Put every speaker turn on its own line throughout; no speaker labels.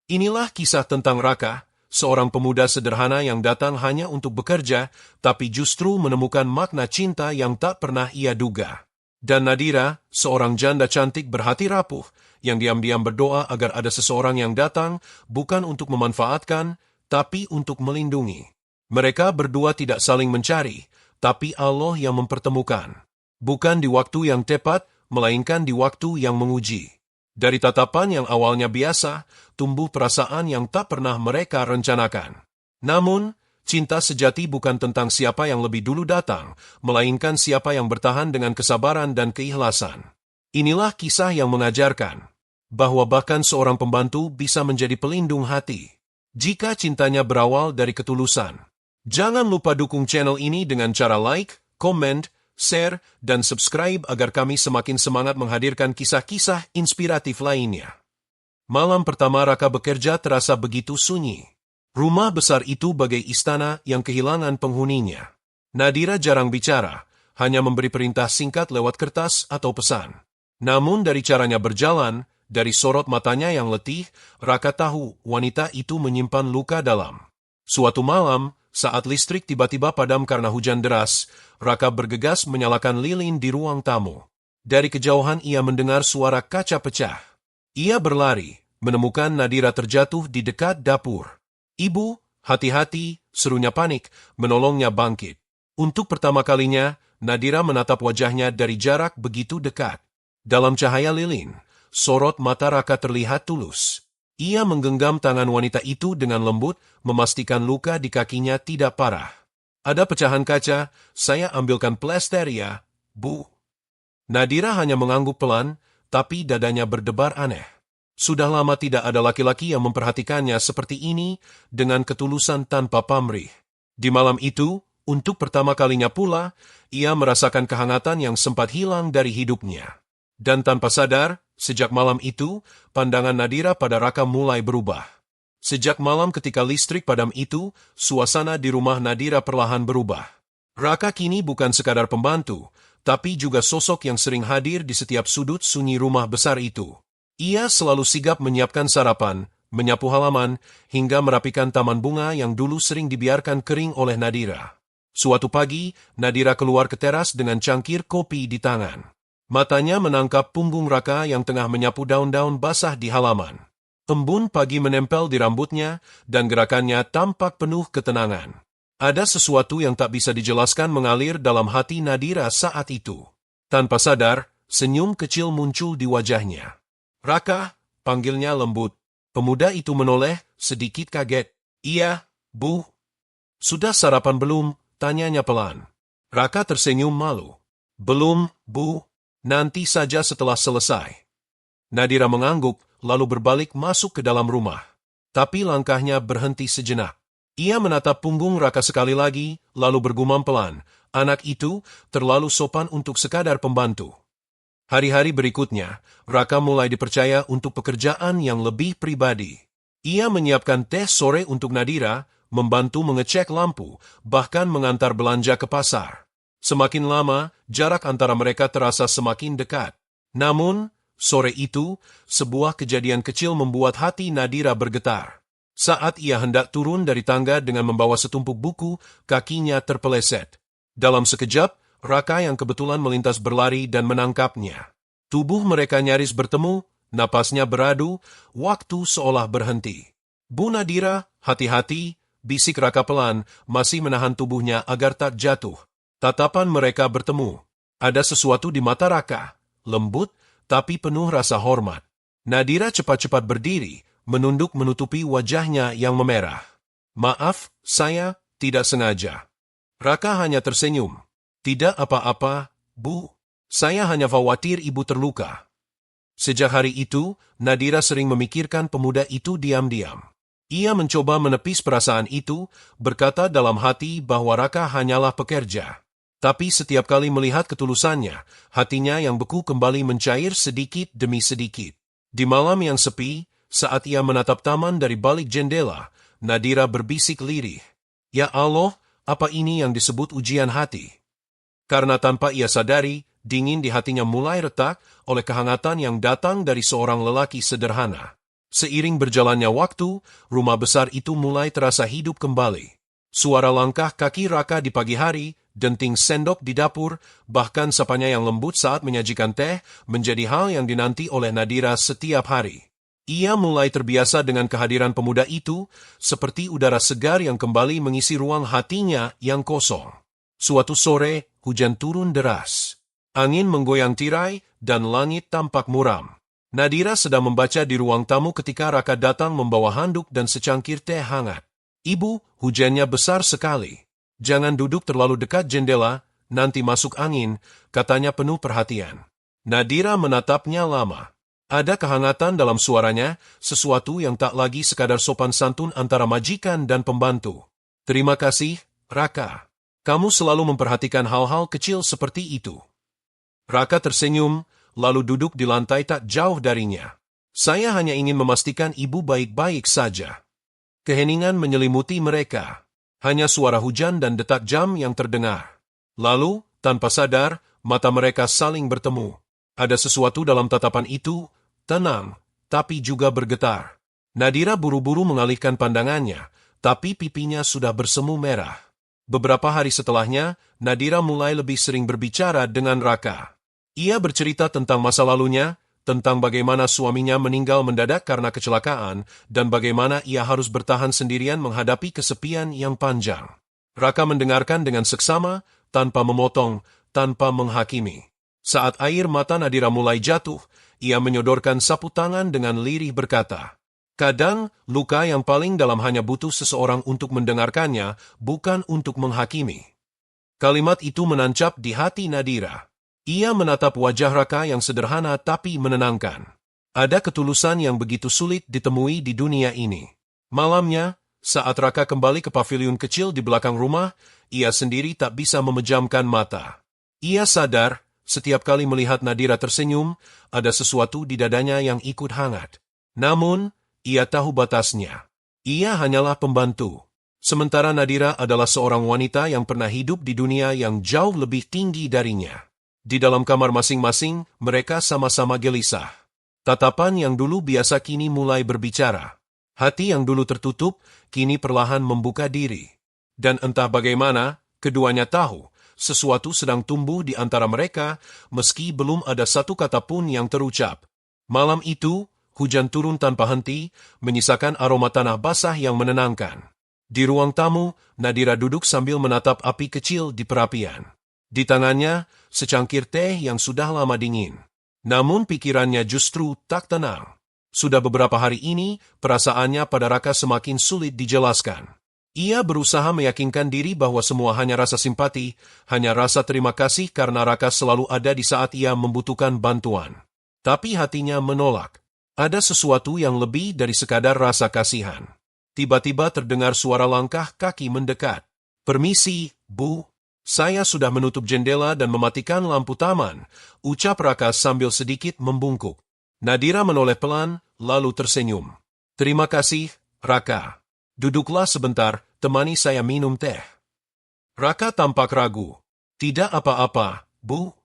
Inilah kisah tentang Raka, seorang pemuda sederhana yang datang hanya untuk bekerja, tapi justru menemukan makna cinta yang tak pernah ia duga. Dan Nadira, seorang janda cantik berhati rapuh, yang diam-diam berdoa agar ada seseorang yang datang, bukan untuk memanfaatkan, tapi untuk melindungi. Mereka berdua tidak saling mencari, tapi Allah yang mempertemukan. Bukan di waktu yang tepat, melainkan di waktu yang menguji. Dari tatapan yang awalnya biasa, tumbuh perasaan yang tak pernah mereka rencanakan. Namun, cinta sejati bukan tentang siapa yang lebih dulu datang, melainkan siapa yang bertahan dengan kesabaran dan keikhlasan. Inilah kisah yang mengajarkan bahwa bahkan seorang pembantu bisa menjadi pelindung hati, jika cintanya berawal dari ketulusan. Jangan lupa dukung channel ini dengan cara like, komen, share, dan subscribe agar kami semakin semangat menghadirkan kisah-kisah inspiratif lainnya. Malam pertama Raka bekerja terasa begitu sunyi. Rumah besar itu bagai istana yang kehilangan penghuninya. Nadira jarang bicara, hanya memberi perintah singkat lewat kertas atau pesan. Namun dari caranya berjalan, dari sorot matanya yang letih, Raka tahu wanita itu menyimpan luka dalam. Suatu malam, saat listrik tiba-tiba padam karena hujan deras, Raka bergegas menyalakan lilin di ruang tamu. Dari kejauhan ia mendengar suara kaca pecah. Ia berlari, menemukan Nadira terjatuh di dekat dapur. "Ibu, hati-hati," serunya panik, menolongnya bangkit. Untuk pertama kalinya, Nadira menatap wajahnya dari jarak begitu dekat. Dalam cahaya lilin, sorot mata Raka terlihat tulus. Ia menggenggam tangan wanita itu dengan lembut, memastikan luka di kakinya tidak parah. "Ada pecahan kaca, saya ambilkan plester ya, Bu." Nadira hanya mengangguk pelan, tapi dadanya berdebar aneh. Sudah lama tidak ada laki-laki yang memperhatikannya seperti ini, dengan ketulusan tanpa pamrih. Di malam itu, untuk pertama kalinya pula, ia merasakan kehangatan yang sempat hilang dari hidupnya. Dan tanpa sadar, sejak malam itu, pandangan Nadira pada Raka mulai berubah. Sejak malam ketika listrik padam itu, suasana di rumah Nadira perlahan berubah. Raka kini bukan sekadar pembantu, tapi juga sosok yang sering hadir di setiap sudut sunyi rumah besar itu. Ia selalu sigap menyiapkan sarapan, menyapu halaman, hingga merapikan taman bunga yang dulu sering dibiarkan kering oleh Nadira. Suatu pagi, Nadira keluar ke teras dengan cangkir kopi di tangan. Matanya menangkap punggung Raka yang tengah menyapu daun-daun basah di halaman. Embun pagi menempel di rambutnya, dan gerakannya tampak penuh ketenangan. Ada sesuatu yang tak bisa dijelaskan mengalir dalam hati Nadira saat itu. Tanpa sadar, senyum kecil muncul di wajahnya. "Raka," panggilnya lembut. Pemuda itu menoleh, sedikit kaget. "Iya, Bu." "Sudah sarapan belum?" tanyanya pelan. Raka tersenyum malu. "Belum, Bu. Nanti saja setelah selesai." Nadira mengangguk, lalu berbalik masuk ke dalam rumah. Tapi langkahnya berhenti sejenak. Ia menatap punggung Raka sekali lagi, lalu bergumam pelan, "Anak itu terlalu sopan untuk sekadar pembantu." Hari-hari berikutnya, Raka mulai dipercaya untuk pekerjaan yang lebih pribadi. Ia menyiapkan teh sore untuk Nadira, membantu mengecek lampu, bahkan mengantar belanja ke pasar. Semakin lama, jarak antara mereka terasa semakin dekat. Namun, sore itu, sebuah kejadian kecil membuat hati Nadira bergetar. Saat ia hendak turun dari tangga dengan membawa setumpuk buku, kakinya terpeleset. Dalam sekejap, Raka yang kebetulan melintas berlari dan menangkapnya. Tubuh mereka nyaris bertemu, napasnya beradu, waktu seolah berhenti. "Bu Nadira, hati-hati," bisik Raka pelan, masih menahan tubuhnya agar tak jatuh. Tatapan mereka bertemu. Ada sesuatu di mata Raka, lembut tapi penuh rasa hormat. Nadira cepat-cepat berdiri, menunduk menutupi wajahnya yang memerah. "Maaf, saya tidak sengaja." Raka hanya tersenyum. "Tidak apa-apa, Bu. Saya hanya khawatir ibu terluka." Sejak hari itu, Nadira sering memikirkan pemuda itu diam-diam. Ia mencoba menepis perasaan itu, berkata dalam hati bahwa Raka hanyalah pekerja. Tapi setiap kali melihat ketulusannya, hatinya yang beku kembali mencair sedikit demi sedikit. Di malam yang sepi, saat ia menatap taman dari balik jendela, Nadira berbisik lirih, "Ya Allah, apa ini yang disebut ujian hati?" Karena tanpa ia sadari, dingin di hatinya mulai retak oleh kehangatan yang datang dari seorang lelaki sederhana. Seiring berjalannya waktu, rumah besar itu mulai terasa hidup kembali. Suara langkah kaki Raka di pagi hari, denting sendok di dapur, bahkan sapanya yang lembut saat menyajikan teh, menjadi hal yang dinanti oleh Nadira setiap hari. Ia mulai terbiasa dengan kehadiran pemuda itu, seperti udara segar yang kembali mengisi ruang hatinya yang kosong. Suatu sore, hujan turun deras. Angin menggoyang tirai, dan langit tampak muram. Nadira sedang membaca di ruang tamu ketika Raka datang membawa handuk dan secangkir teh hangat. "Ibu, hujannya besar sekali. Jangan duduk terlalu dekat jendela, nanti masuk angin," katanya penuh perhatian. Nadira menatapnya lama. Ada kehangatan dalam suaranya, sesuatu yang tak lagi sekadar sopan santun antara majikan dan pembantu. "Terima kasih, Raka. Kamu selalu memperhatikan hal-hal kecil seperti itu." Raka tersenyum, lalu duduk di lantai tak jauh darinya. "Saya hanya ingin memastikan ibu baik-baik saja." Keheningan menyelimuti mereka. Hanya suara hujan dan detak jam yang terdengar. Lalu, tanpa sadar, mata mereka saling bertemu. Ada sesuatu dalam tatapan itu, tenang, tapi juga bergetar. Nadira buru-buru mengalihkan pandangannya, tapi pipinya sudah bersemu merah. Beberapa hari setelahnya, Nadira mulai lebih sering berbicara dengan Raka. Ia bercerita tentang masa lalunya, tentang bagaimana suaminya meninggal mendadak karena kecelakaan, dan bagaimana ia harus bertahan sendirian menghadapi kesepian yang panjang. Raka mendengarkan dengan seksama, tanpa memotong, tanpa menghakimi. Saat air mata Nadira mulai jatuh, ia menyodorkan sapu tangan dengan lirih berkata, "Kadang, luka yang paling dalam hanya butuh seseorang untuk mendengarkannya, bukan untuk menghakimi." Kalimat itu menancap di hati Nadira. Ia menatap wajah Raka yang sederhana tapi menenangkan. Ada ketulusan yang begitu sulit ditemui di dunia ini. Malamnya, saat Raka kembali ke paviliun kecil di belakang rumah, ia sendiri tak bisa memejamkan mata. Ia sadar, setiap kali melihat Nadira tersenyum, ada sesuatu di dadanya yang ikut hangat. Namun, ia tahu batasnya. Ia hanyalah pembantu. Sementara Nadira adalah seorang wanita yang pernah hidup di dunia yang jauh lebih tinggi darinya. Di dalam kamar masing-masing, mereka sama-sama gelisah. Tatapan yang dulu biasa kini mulai berbicara. Hati yang dulu tertutup, kini perlahan membuka diri. Dan entah bagaimana, keduanya tahu, sesuatu sedang tumbuh di antara mereka, meski belum ada satu kata pun yang terucap. Malam itu, hujan turun tanpa henti, menyisakan aroma tanah basah yang menenangkan. Di ruang tamu, Nadira duduk sambil menatap api kecil di perapian. Di tangannya, secangkir teh yang sudah lama dingin. Namun pikirannya justru tak tenang. Sudah beberapa hari ini, perasaannya pada Raka semakin sulit dijelaskan. Ia berusaha meyakinkan diri bahwa semua hanya rasa simpati, hanya rasa terima kasih karena Raka selalu ada di saat ia membutuhkan bantuan. Tapi hatinya menolak. Ada sesuatu yang lebih dari sekadar rasa kasihan. Tiba-tiba terdengar suara langkah kaki mendekat. "Permisi, Bu. Saya sudah menutup jendela dan mematikan lampu taman," ucap Raka sambil sedikit membungkuk. Nadira menoleh pelan, lalu tersenyum. "Terima kasih, Raka. Duduklah sebentar, temani saya minum teh." Raka tampak ragu. "Tidak apa-apa, Bu."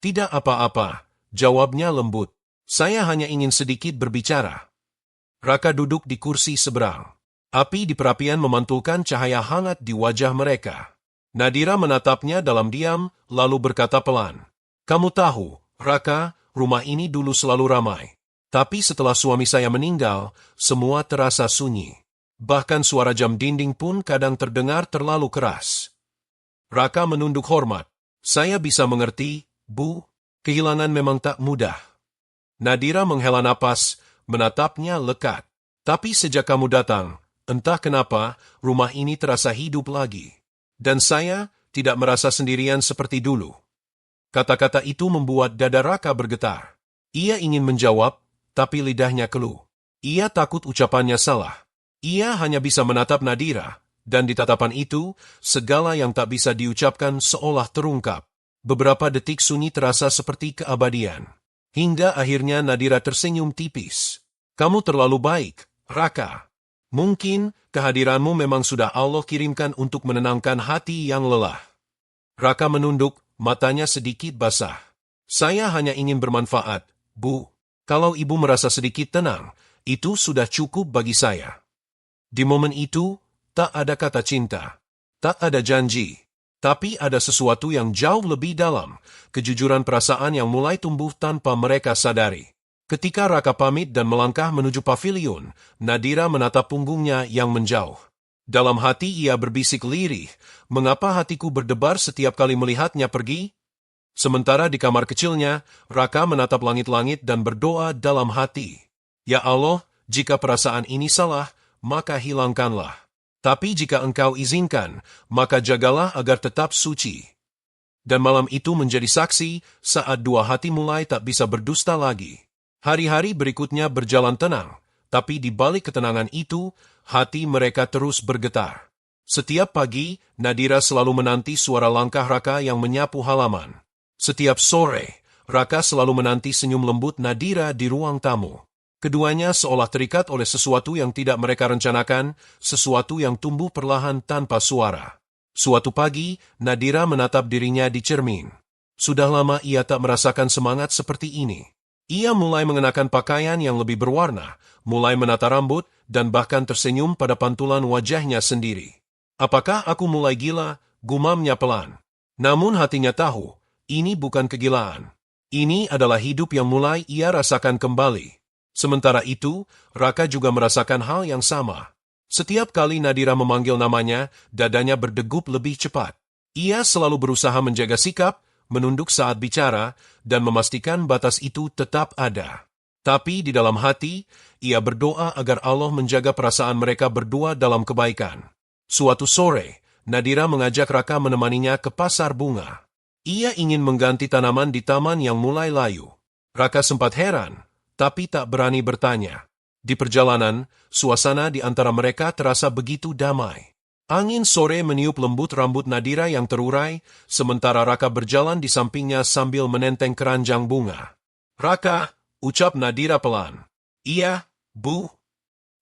"Tidak apa-apa," jawabnya lembut. "Saya hanya ingin sedikit berbicara." Raka duduk di kursi seberang. Api di perapian memantulkan cahaya hangat di wajah mereka. Nadira menatapnya dalam diam, lalu berkata pelan, "Kamu tahu, Raka, rumah ini dulu selalu ramai. Tapi setelah suami saya meninggal, semua terasa sunyi. Bahkan suara jam dinding pun kadang terdengar terlalu keras." Raka menunduk hormat. "Saya bisa mengerti, Bu. Kehilangan memang tak mudah." Nadira menghela napas, menatapnya lekat. "Tapi sejak kamu datang, entah kenapa, rumah ini terasa hidup lagi. Dan saya tidak merasa sendirian seperti dulu." Kata-kata itu membuat dada Raka bergetar. Ia ingin menjawab, tapi lidahnya keluh. Ia takut ucapannya salah. Ia hanya bisa menatap Nadira, dan di tatapan itu, segala yang tak bisa diucapkan seolah terungkap. Beberapa detik sunyi terasa seperti keabadian. Hingga akhirnya Nadira tersenyum tipis. "Kamu terlalu baik, Raka. Mungkin kehadiranmu memang sudah Allah kirimkan untuk menenangkan hati yang lelah." Raka menunduk, matanya sedikit basah. "Saya hanya ingin bermanfaat, Bu. Kalau ibu merasa sedikit tenang, Itu sudah cukup bagi saya. Di momen itu, tak ada kata cinta. Tak ada janji. Tapi ada sesuatu yang jauh lebih dalam, kejujuran perasaan yang mulai tumbuh tanpa mereka sadari. Ketika Raka pamit dan melangkah menuju pavilion, Nadira menatap punggungnya yang menjauh. Dalam hati ia berbisik lirih, mengapa hatiku berdebar setiap kali melihatnya pergi? Sementara di kamar kecilnya, Raka menatap langit-langit dan berdoa dalam hati. Ya Allah, jika perasaan ini salah, maka hilangkanlah. Tapi jika Engkau izinkan, maka jagalah agar tetap suci. Dan malam itu menjadi saksi saat dua hati mulai tak bisa berdusta lagi. Hari-hari berikutnya berjalan tenang, tapi di balik ketenangan itu, hati mereka terus bergetar. Setiap pagi, Nadira selalu menanti suara langkah Raka yang menyapu halaman. Setiap sore, Raka selalu menanti senyum lembut Nadira di ruang tamu. Keduanya seolah terikat oleh sesuatu yang tidak mereka rencanakan, sesuatu yang tumbuh perlahan tanpa suara. Suatu pagi, Nadira menatap dirinya di cermin. Sudah lama ia tak merasakan semangat seperti ini. Ia mulai mengenakan pakaian yang lebih berwarna, mulai menata rambut, dan bahkan tersenyum pada pantulan wajahnya sendiri. Apakah aku mulai gila? Gumamnya pelan. Namun hatinya tahu, ini bukan kegilaan. Ini adalah hidup yang mulai ia rasakan kembali. Sementara itu, Raka juga merasakan hal yang sama. Setiap kali Nadira memanggil namanya, dadanya berdegup lebih cepat. Ia selalu berusaha menjaga sikap, menunduk saat bicara, dan memastikan batas itu tetap ada. Tapi di dalam hati, ia berdoa agar Allah menjaga perasaan mereka berdua dalam kebaikan. Suatu sore, Nadira mengajak Raka menemaninya ke pasar bunga. Ia ingin mengganti tanaman di taman yang mulai layu. Raka sempat heran, tapi tak berani bertanya. Di perjalanan, suasana di antara mereka terasa begitu damai. Angin sore meniup lembut rambut Nadira yang terurai, sementara Raka berjalan di sampingnya sambil menenteng keranjang bunga. "Raka," ucap Nadira pelan. "Iya, Bu.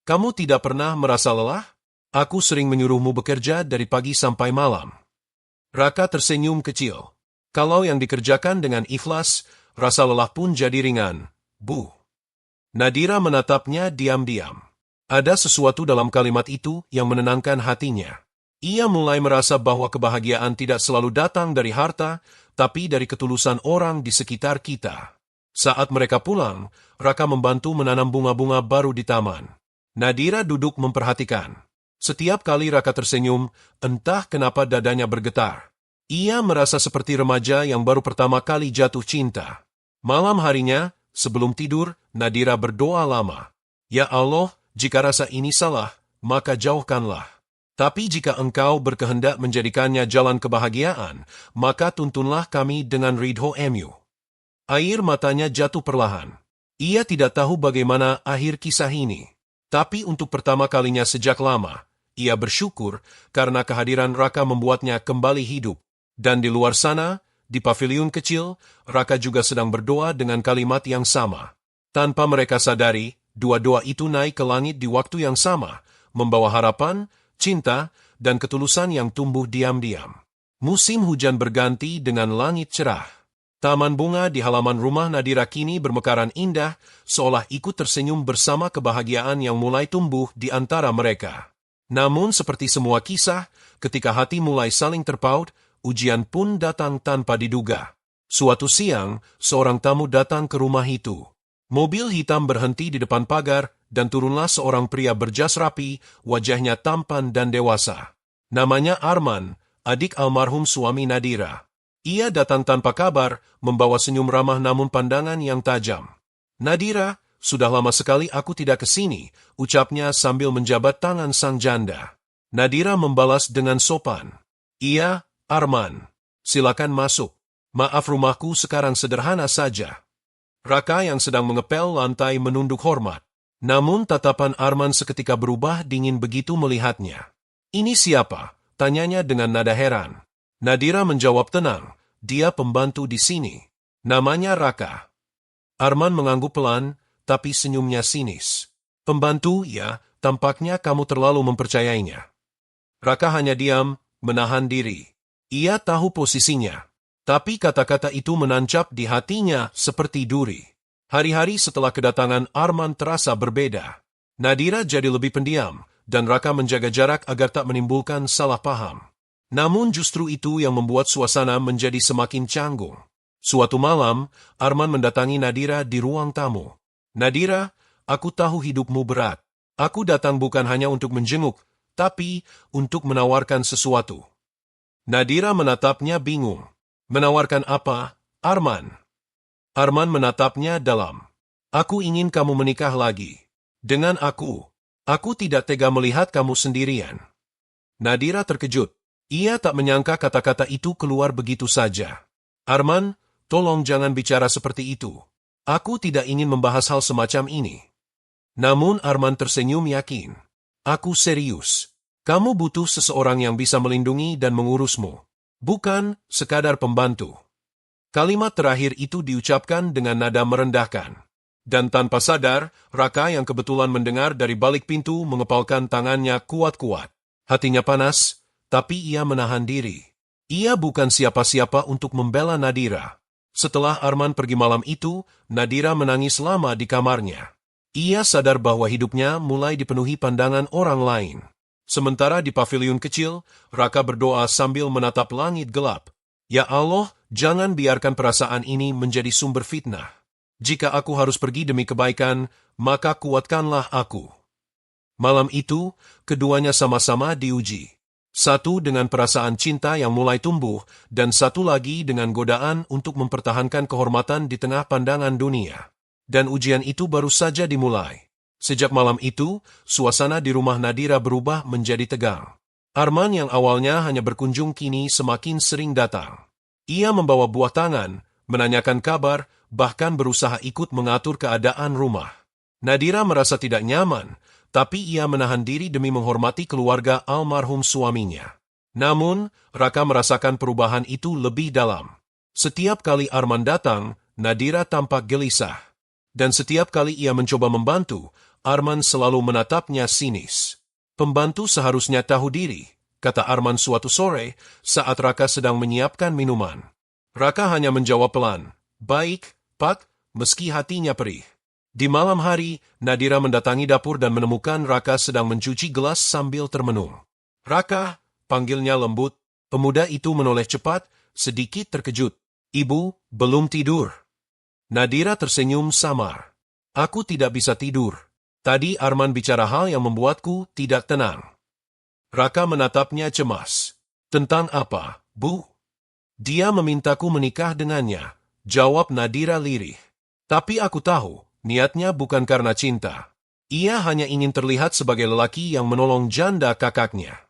Kamu tidak pernah merasa lelah? Aku sering menyuruhmu bekerja dari pagi sampai malam." Raka tersenyum kecil. "Kalau yang dikerjakan dengan ikhlas, rasa lelah pun jadi ringan, Bu." Nadira menatapnya diam-diam. Ada sesuatu dalam kalimat itu yang menenangkan hatinya. Ia mulai merasa bahwa kebahagiaan tidak selalu datang dari harta, tapi dari ketulusan orang di sekitar kita. Saat mereka pulang, Raka membantu menanam bunga-bunga baru di taman. Nadira duduk memperhatikan. Setiap kali Raka tersenyum, entah kenapa dadanya bergetar. Ia merasa seperti remaja yang baru pertama kali jatuh cinta. Malam harinya, sebelum tidur, Nadira berdoa lama. "Ya Allah, jika rasa ini salah, maka jauhkanlah. Tapi jika Engkau berkehendak menjadikannya jalan kebahagiaan, maka tuntunlah kami dengan ridho-Mu." Air matanya jatuh perlahan. Ia tidak tahu bagaimana akhir kisah ini. Tapi untuk pertama kalinya sejak lama, ia bersyukur karena kehadiran Raka membuatnya kembali hidup. Dan di luar sana, di pavilion kecil, Raka juga sedang berdoa dengan kalimat yang sama. Tanpa mereka sadari, dua doa itu naik ke langit di waktu yang sama, membawa harapan, cinta, dan ketulusan yang tumbuh diam-diam. Musim hujan berganti dengan langit cerah. Taman bunga di halaman rumah Nadira kini bermekaran indah, seolah ikut tersenyum bersama kebahagiaan yang mulai tumbuh di antara mereka. Namun seperti semua kisah, ketika hati mulai saling terpaut, ujian pun datang tanpa diduga. Suatu siang, seorang tamu datang ke rumah itu. Mobil hitam berhenti di depan pagar, dan turunlah seorang pria berjas rapi, wajahnya tampan dan dewasa. Namanya Arman, adik almarhum suami Nadira. Ia datang tanpa kabar, membawa senyum ramah namun pandangan yang tajam. "Nadira, sudah lama sekali aku tidak ke sini," ucapnya sambil menjabat tangan sang janda. Nadira membalas dengan sopan. "Iya, Arman. Silakan masuk. Maaf rumahku sekarang sederhana saja." Raka yang sedang mengepel lantai menunduk hormat. Namun tatapan Arman seketika berubah dingin begitu melihatnya. "Ini siapa?" tanyanya dengan nada heran. Nadira menjawab tenang, "Dia pembantu di sini. Namanya Raka." Arman mengangguk pelan, tapi senyumnya sinis. "Pembantu, ya, tampaknya kamu terlalu mempercayainya." Raka hanya diam, menahan diri. Ia tahu posisinya. Tapi kata-kata itu menancap di hatinya seperti duri. Hari-hari setelah kedatangan Arman terasa berbeda. Nadira jadi lebih pendiam, dan Raka menjaga jarak agar tak menimbulkan salah paham. Namun justru itu yang membuat suasana menjadi semakin canggung. Suatu malam, Arman mendatangi Nadira di ruang tamu. "Nadira, aku tahu hidupmu berat. Aku datang bukan hanya untuk menjenguk, tapi untuk menawarkan sesuatu." Nadira menatapnya bingung. "Menawarkan apa, Arman?" Arman menatapnya dalam. "Aku ingin kamu menikah lagi. Dengan aku. Aku tidak tega melihat kamu sendirian." Nadira terkejut. Ia tak menyangka kata-kata itu keluar begitu saja. "Arman, tolong jangan bicara seperti itu. Aku tidak ingin membahas hal semacam ini." Namun Arman tersenyum yakin. "Aku serius. Kamu butuh seseorang yang bisa melindungi dan mengurusmu. Bukan sekadar pembantu." Kalimat terakhir itu diucapkan dengan nada merendahkan. Dan tanpa sadar, Raka yang kebetulan mendengar dari balik pintu mengepalkan tangannya kuat-kuat. Hatinya panas, tapi ia menahan diri. Ia bukan siapa-siapa untuk membela Nadira. Setelah Arman pergi malam itu, Nadira menangis lama di kamarnya. Ia sadar bahwa hidupnya mulai dipenuhi pandangan orang lain. Sementara di pavilion kecil, Raka berdoa sambil menatap langit gelap. "Ya Allah, jangan biarkan perasaan ini menjadi sumber fitnah. Jika aku harus pergi demi kebaikan, maka kuatkanlah aku." Malam itu, keduanya sama-sama diuji. Satu dengan perasaan cinta yang mulai tumbuh, dan satu lagi dengan godaan untuk mempertahankan kehormatan di tengah pandangan dunia. Dan ujian itu baru saja dimulai. Sejak malam itu, suasana di rumah Nadira berubah menjadi tegang. Arman yang awalnya hanya berkunjung kini semakin sering datang. Ia membawa buah tangan, menanyakan kabar, bahkan berusaha ikut mengatur keadaan rumah. Nadira merasa tidak nyaman, tapi ia menahan diri demi menghormati keluarga almarhum suaminya. Namun, Raka merasakan perubahan itu lebih dalam. Setiap kali Arman datang, Nadira tampak gelisah. Dan setiap kali ia mencoba membantu, Arman selalu menatapnya sinis. "Pembantu seharusnya tahu diri," kata Arman suatu sore saat Raka sedang menyiapkan minuman. Raka hanya menjawab pelan, "Baik, Pak," meski hatinya perih. Di malam hari, Nadira mendatangi dapur dan menemukan Raka sedang mencuci gelas sambil termenung. "Raka," panggilnya lembut. Pemuda itu menoleh cepat, sedikit terkejut. "Ibu, belum tidur." Nadira tersenyum samar. "Aku tidak bisa tidur. Tadi Arman bicara hal yang membuatku tidak tenang." Raka menatapnya cemas. "Tentang apa, Bu?" "Dia memintaku menikah dengannya," jawab Nadira lirih. "Tapi aku tahu, niatnya bukan karena cinta. Ia hanya ingin terlihat sebagai lelaki yang menolong janda kakaknya."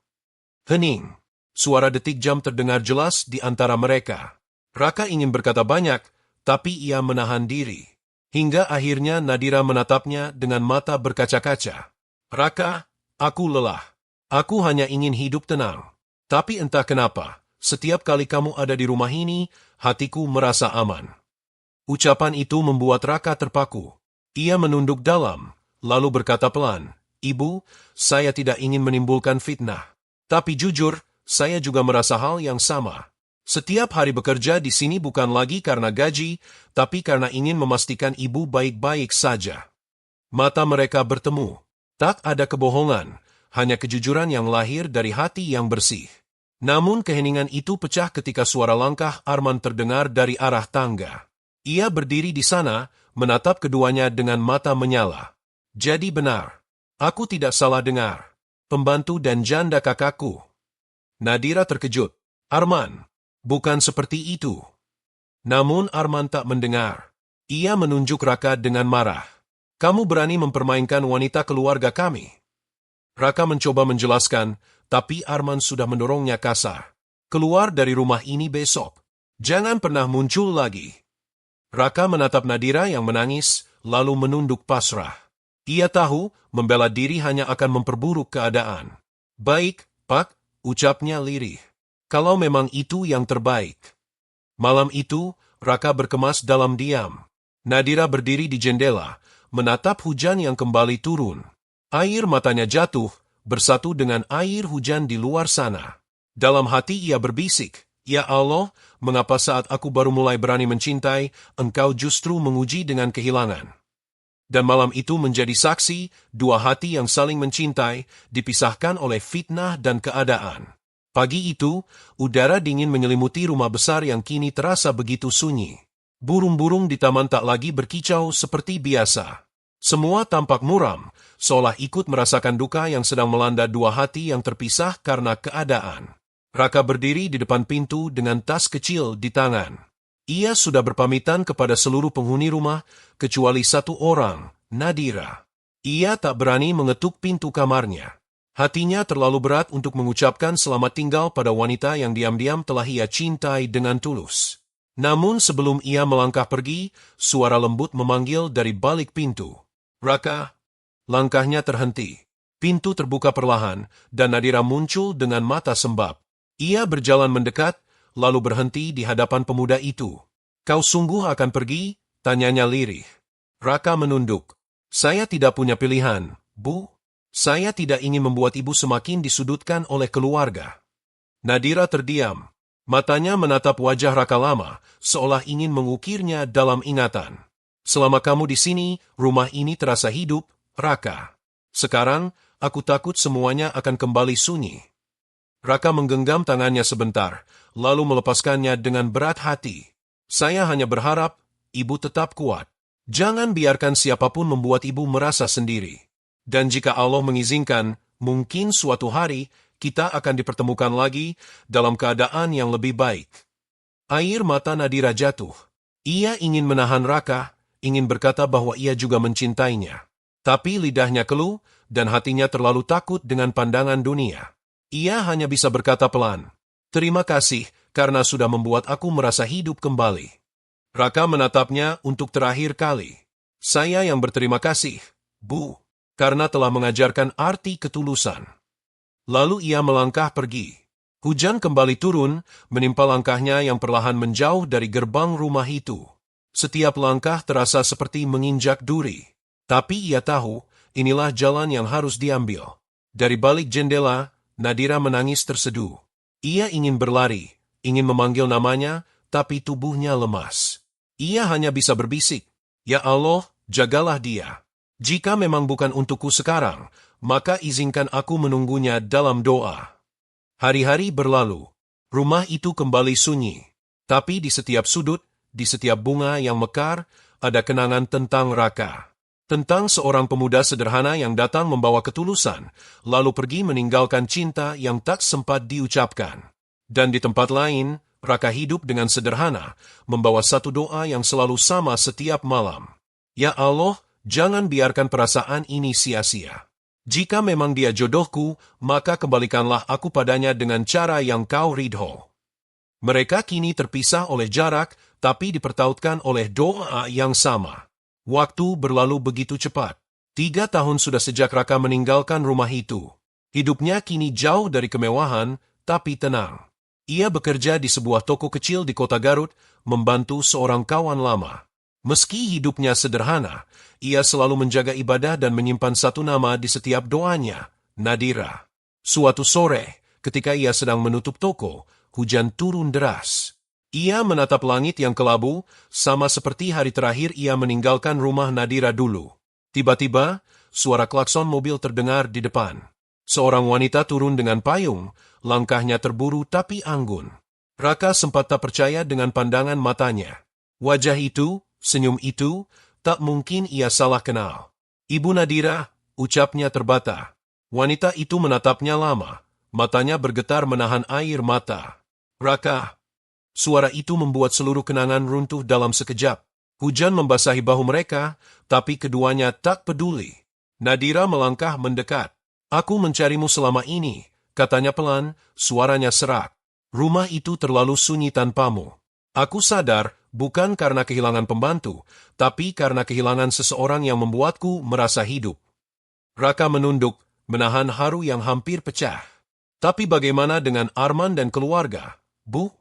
Hening. Suara detik jam terdengar jelas di antara mereka. Raka ingin berkata banyak, tapi ia menahan diri. Hingga akhirnya Nadira menatapnya dengan mata berkaca-kaca. "Raka, aku lelah. Aku hanya ingin hidup tenang. Tapi entah kenapa, setiap kali kamu ada di rumah ini, hatiku merasa aman." Ucapan itu membuat Raka terpaku. Ia menunduk dalam, lalu berkata pelan, "Ibu, saya tidak ingin menimbulkan fitnah. Tapi jujur, saya juga merasa hal yang sama. Setiap hari bekerja di sini bukan lagi karena gaji, tapi karena ingin memastikan ibu baik-baik saja." Mata mereka bertemu. Tak ada kebohongan, hanya kejujuran yang lahir dari hati yang bersih. Namun keheningan itu pecah ketika suara langkah Arman terdengar dari arah tangga. Ia berdiri di sana, menatap keduanya dengan mata menyala. "Jadi benar. Aku tidak salah dengar. Pembantu dan janda kakakku." Nadira terkejut. "Arman, bukan seperti itu." Namun Arman tak mendengar. Ia menunjuk Raka dengan marah. "Kamu berani mempermainkan wanita keluarga kami." Raka mencoba menjelaskan, tapi Arman sudah mendorongnya kasar. "Keluar dari rumah ini besok. Jangan pernah muncul lagi." Raka menatap Nadira yang menangis, lalu menunduk pasrah. Ia tahu, membela diri hanya akan memperburuk keadaan. "Baik, Pak," ucapnya lirih. "Kalau memang itu yang terbaik." Malam itu, Raka berkemas dalam diam. Nadira berdiri di jendela, menatap hujan yang kembali turun. Air matanya jatuh, bersatu dengan air hujan di luar sana. Dalam hati ia berbisik, Ya Allah, mengapa saat aku baru mulai berani mencintai, engkau justru menguji dengan kehilangan? Dan malam itu menjadi saksi, dua hati yang saling mencintai, dipisahkan oleh fitnah dan keadaan. Pagi itu, udara dingin menyelimuti rumah besar yang kini terasa begitu sunyi. Burung-burung di taman tak lagi berkicau seperti biasa. Semua tampak muram, seolah ikut merasakan duka yang sedang melanda dua hati yang terpisah karena keadaan. Raka berdiri di depan pintu dengan tas kecil di tangan. Ia sudah berpamitan kepada seluruh penghuni rumah, kecuali satu orang, Nadira. Ia tak berani mengetuk pintu kamarnya. Hatinya terlalu berat untuk mengucapkan selamat tinggal pada wanita yang diam-diam telah ia cintai dengan tulus. Namun sebelum ia melangkah pergi, suara lembut memanggil dari balik pintu. Raka. Langkahnya terhenti. Pintu terbuka perlahan, dan Nadira muncul dengan mata sembab. Ia berjalan mendekat, lalu berhenti di hadapan pemuda itu. Kau sungguh akan pergi? Tanyanya lirih. Raka menunduk. Saya tidak punya pilihan, Bu. Saya tidak ingin membuat ibu semakin disudutkan oleh keluarga. Nadira terdiam. Matanya menatap wajah Raka lama, seolah ingin mengukirnya dalam ingatan. Selama kamu di sini, rumah ini terasa hidup, Raka. Sekarang, aku takut semuanya akan kembali sunyi. Raka menggenggam tangannya sebentar, lalu melepaskannya dengan berat hati. Saya hanya berharap, ibu tetap kuat. Jangan biarkan siapapun membuat ibu merasa sendiri. Dan jika Allah mengizinkan, mungkin suatu hari, kita akan dipertemukan lagi dalam keadaan yang lebih baik. Air mata Nadira jatuh. Ia ingin menahan Raka, ingin berkata bahwa ia juga mencintainya. Tapi lidahnya keluh, dan hatinya terlalu takut dengan pandangan dunia. Ia hanya bisa berkata pelan, "Terima kasih, karena sudah membuat aku merasa hidup kembali." Raka menatapnya untuk terakhir kali. "Saya yang berterima kasih, Bu, karena telah mengajarkan arti ketulusan." Lalu ia melangkah pergi. Hujan kembali turun, menimpa langkahnya yang perlahan menjauh dari gerbang rumah itu. Setiap langkah terasa seperti menginjak duri. Tapi ia tahu, inilah jalan yang harus diambil. Dari balik jendela, Nadira menangis terseduh. Ia ingin berlari, ingin memanggil namanya, tapi tubuhnya lemas. Ia hanya bisa berbisik, "Ya Allah, jagalah dia. Jika memang bukan untukku sekarang, maka izinkan aku menunggunya dalam doa." Hari-hari berlalu. Rumah itu kembali sunyi. Tapi di setiap sudut, di setiap bunga yang mekar, ada kenangan tentang Raka. Tentang seorang pemuda sederhana yang datang membawa ketulusan, lalu pergi meninggalkan cinta yang tak sempat diucapkan. Dan di tempat lain, Raka hidup dengan sederhana, membawa satu doa yang selalu sama setiap malam. "Ya Allah, jangan biarkan perasaan ini sia-sia. Jika memang dia jodohku, maka kembalikanlah aku padanya dengan cara yang kau ridho." Mereka kini terpisah oleh jarak, tapi dipertautkan oleh doa yang sama. Waktu berlalu begitu cepat. 3 tahun sudah sejak Raka meninggalkan rumah itu. Hidupnya kini jauh dari kemewahan, tapi tenang. Ia bekerja di sebuah toko kecil di kota Garut, membantu seorang kawan lama. Meski hidupnya sederhana, ia selalu menjaga ibadah dan menyimpan satu nama di setiap doanya, Nadira. Suatu sore, ketika ia sedang menutup toko, hujan turun deras. Ia menatap langit yang kelabu, sama seperti hari terakhir ia meninggalkan rumah Nadira dulu. Tiba-tiba, suara klakson mobil terdengar di depan. Seorang wanita turun dengan payung, langkahnya terburu tapi anggun. Raka sempat tak percaya dengan pandangan matanya. Wajah itu, senyum itu, tak mungkin ia salah kenal. "Ibu Nadira," ucapnya terbata. Wanita itu menatapnya lama, matanya bergetar menahan air mata. "Raka." Suara itu membuat seluruh kenangan runtuh dalam sekejap. Hujan membasahi bahu mereka, tapi keduanya tak peduli. Nadira melangkah mendekat. "Aku mencarimu selama ini," katanya pelan, suaranya serak. "Rumah itu terlalu sunyi tanpamu. Aku sadar, bukan karena kehilangan pembantu, tapi karena kehilangan seseorang yang membuatku merasa hidup." Raka menunduk, menahan haru yang hampir pecah. "Tapi bagaimana dengan Arman dan keluarga, Bu?"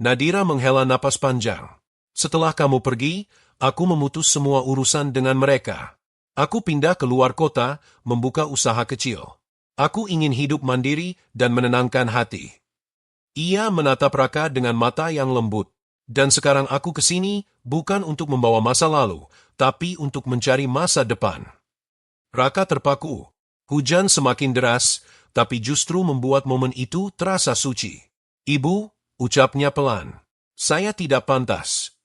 Nadira menghela napas panjang. "Setelah kamu pergi, aku memutus semua urusan dengan mereka. Aku pindah ke luar kota, membuka usaha kecil. Aku ingin hidup mandiri dan menenangkan hati." Ia menatap Raka dengan mata yang lembut. Dan sekarang aku kesini bukan untuk membawa masa lalu, tapi untuk mencari masa depan. Raka terpaku. Hujan semakin deras, tapi justru membuat momen itu terasa suci. Ibu, ucapnya pelan. Saya tidak pantas.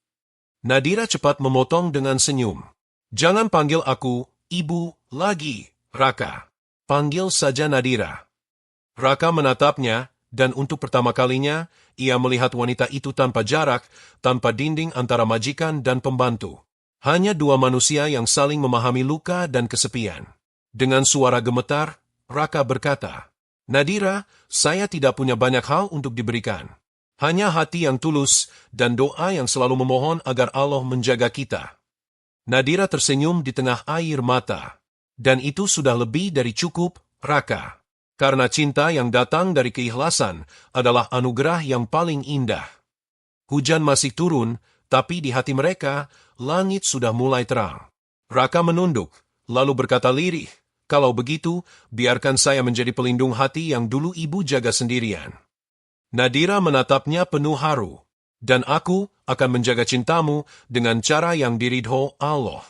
Nadira cepat memotong dengan senyum. Jangan panggil aku, ibu, lagi, Raka. Panggil saja Nadira. Raka menatapnya, dan untuk pertama kalinya, ia melihat wanita itu tanpa jarak, tanpa dinding antara majikan dan pembantu. Hanya dua manusia yang saling memahami luka dan kesepian. Dengan suara gemetar, Raka berkata, Nadira, saya tidak punya banyak hal untuk diberikan. Hanya hati yang tulus dan doa yang selalu memohon agar Allah menjaga kita. Nadira tersenyum di tengah air mata. Dan itu sudah lebih dari cukup, Raka. Karena cinta yang datang dari keikhlasan adalah anugerah yang paling indah. Hujan masih turun, tapi di hati mereka, langit sudah mulai terang. Raka menunduk, lalu berkata lirih, kalau begitu, biarkan saya menjadi pelindung hati yang dulu ibu jaga sendirian. Nadira menatapnya penuh haru, dan aku akan menjaga cintamu dengan cara yang diridho Allah.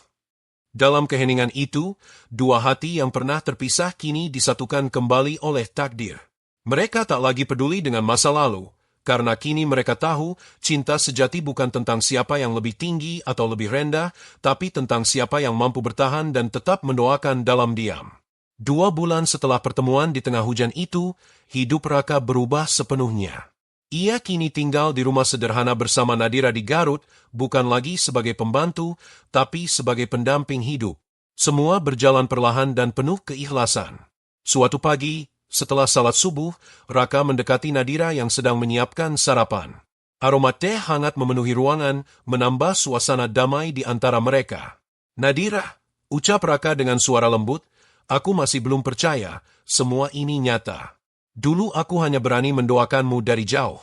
Dalam keheningan itu, dua hati yang pernah terpisah kini disatukan kembali oleh takdir. Mereka tak lagi peduli dengan masa lalu, karena kini mereka tahu cinta sejati bukan tentang siapa yang lebih tinggi atau lebih rendah, tapi tentang siapa yang mampu bertahan dan tetap mendoakan dalam diam. 2 bulan setelah pertemuan di tengah hujan itu, hidup Raka berubah sepenuhnya. Ia kini tinggal di rumah sederhana bersama Nadira di Garut, bukan lagi sebagai pembantu, tapi sebagai pendamping hidup. Semua berjalan perlahan dan penuh keikhlasan. Suatu pagi, setelah salat subuh, Raka mendekati Nadira yang sedang menyiapkan sarapan. Aroma teh hangat memenuhi ruangan, menambah suasana damai di antara mereka. Nadira, ucap Raka dengan suara lembut, aku masih belum percaya, semua ini nyata. Dulu aku hanya berani mendoakanmu dari jauh.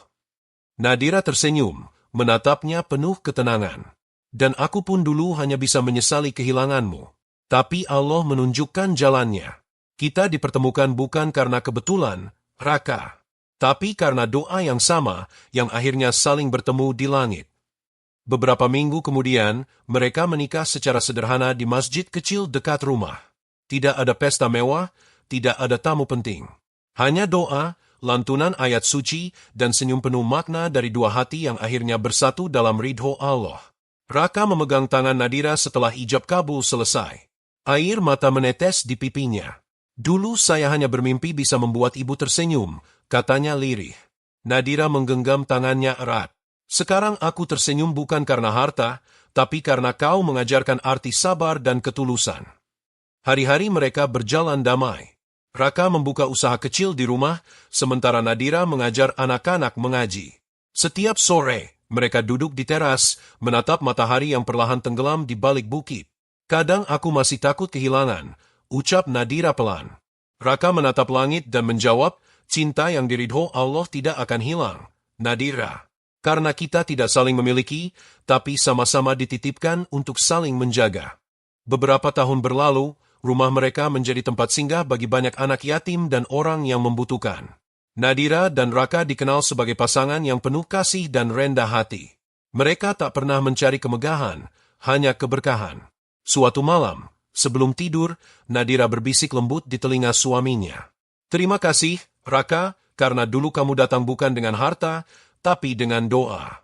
Nadira tersenyum, menatapnya penuh ketenangan. Dan aku pun dulu hanya bisa menyesali kehilanganmu. Tapi Allah menunjukkan jalannya. Kita dipertemukan bukan karena kebetulan, Raka. Tapi karena doa yang sama, yang akhirnya saling bertemu di langit. Beberapa minggu kemudian, mereka menikah secara sederhana di masjid kecil dekat rumah. Tidak ada pesta mewah, tidak ada tamu penting. Hanya doa, lantunan ayat suci, dan senyum penuh makna dari dua hati yang akhirnya bersatu dalam ridho Allah. Raka memegang tangan Nadira setelah ijab kabul selesai. Air mata menetes di pipinya. Dulu saya hanya bermimpi bisa membuat ibu tersenyum, katanya lirih. Nadira menggenggam tangannya erat. Sekarang aku tersenyum bukan karena harta, tapi karena kau mengajarkan arti sabar dan ketulusan. Hari-hari mereka berjalan damai. Raka membuka usaha kecil di rumah, sementara Nadira mengajar anak-anak mengaji. Setiap sore, mereka duduk di teras, menatap matahari yang perlahan tenggelam di balik bukit. Kadang aku masih takut kehilangan, ucap Nadira pelan. Raka menatap langit dan menjawab, cinta yang diridho Allah tidak akan hilang, Nadira. Karena kita tidak saling memiliki, tapi sama-sama dititipkan untuk saling menjaga. Beberapa tahun berlalu, rumah mereka menjadi tempat singgah bagi banyak anak yatim dan orang yang membutuhkan. Nadira dan Raka dikenal sebagai pasangan yang penuh kasih dan rendah hati. Mereka tak pernah mencari kemegahan, hanya keberkahan. Suatu malam, sebelum tidur, Nadira berbisik lembut di telinga suaminya. Terima kasih, Raka, karena dulu kamu datang bukan dengan harta, tapi dengan doa.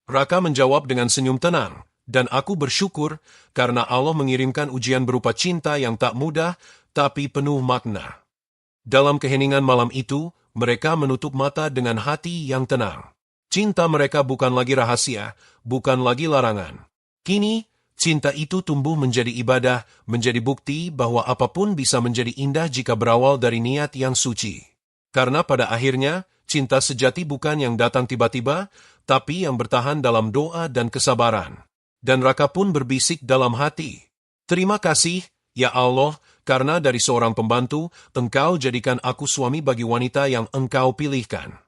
Raka menjawab dengan senyum tenang. Dan aku bersyukur karena Allah mengirimkan ujian berupa cinta yang tak mudah, tapi penuh makna. Dalam keheningan malam itu, mereka menutup mata dengan hati yang tenang. Cinta mereka bukan lagi rahasia, bukan lagi larangan. Kini, cinta itu tumbuh menjadi ibadah, menjadi bukti bahwa apapun bisa menjadi indah jika berawal dari niat yang suci. Karena pada akhirnya, cinta sejati bukan yang datang tiba-tiba, tapi yang bertahan dalam doa dan kesabaran. Dan Raka pun berbisik dalam hati, terima kasih, ya Allah, karena dari seorang pembantu, engkau jadikan aku suami bagi wanita yang engkau pilihkan.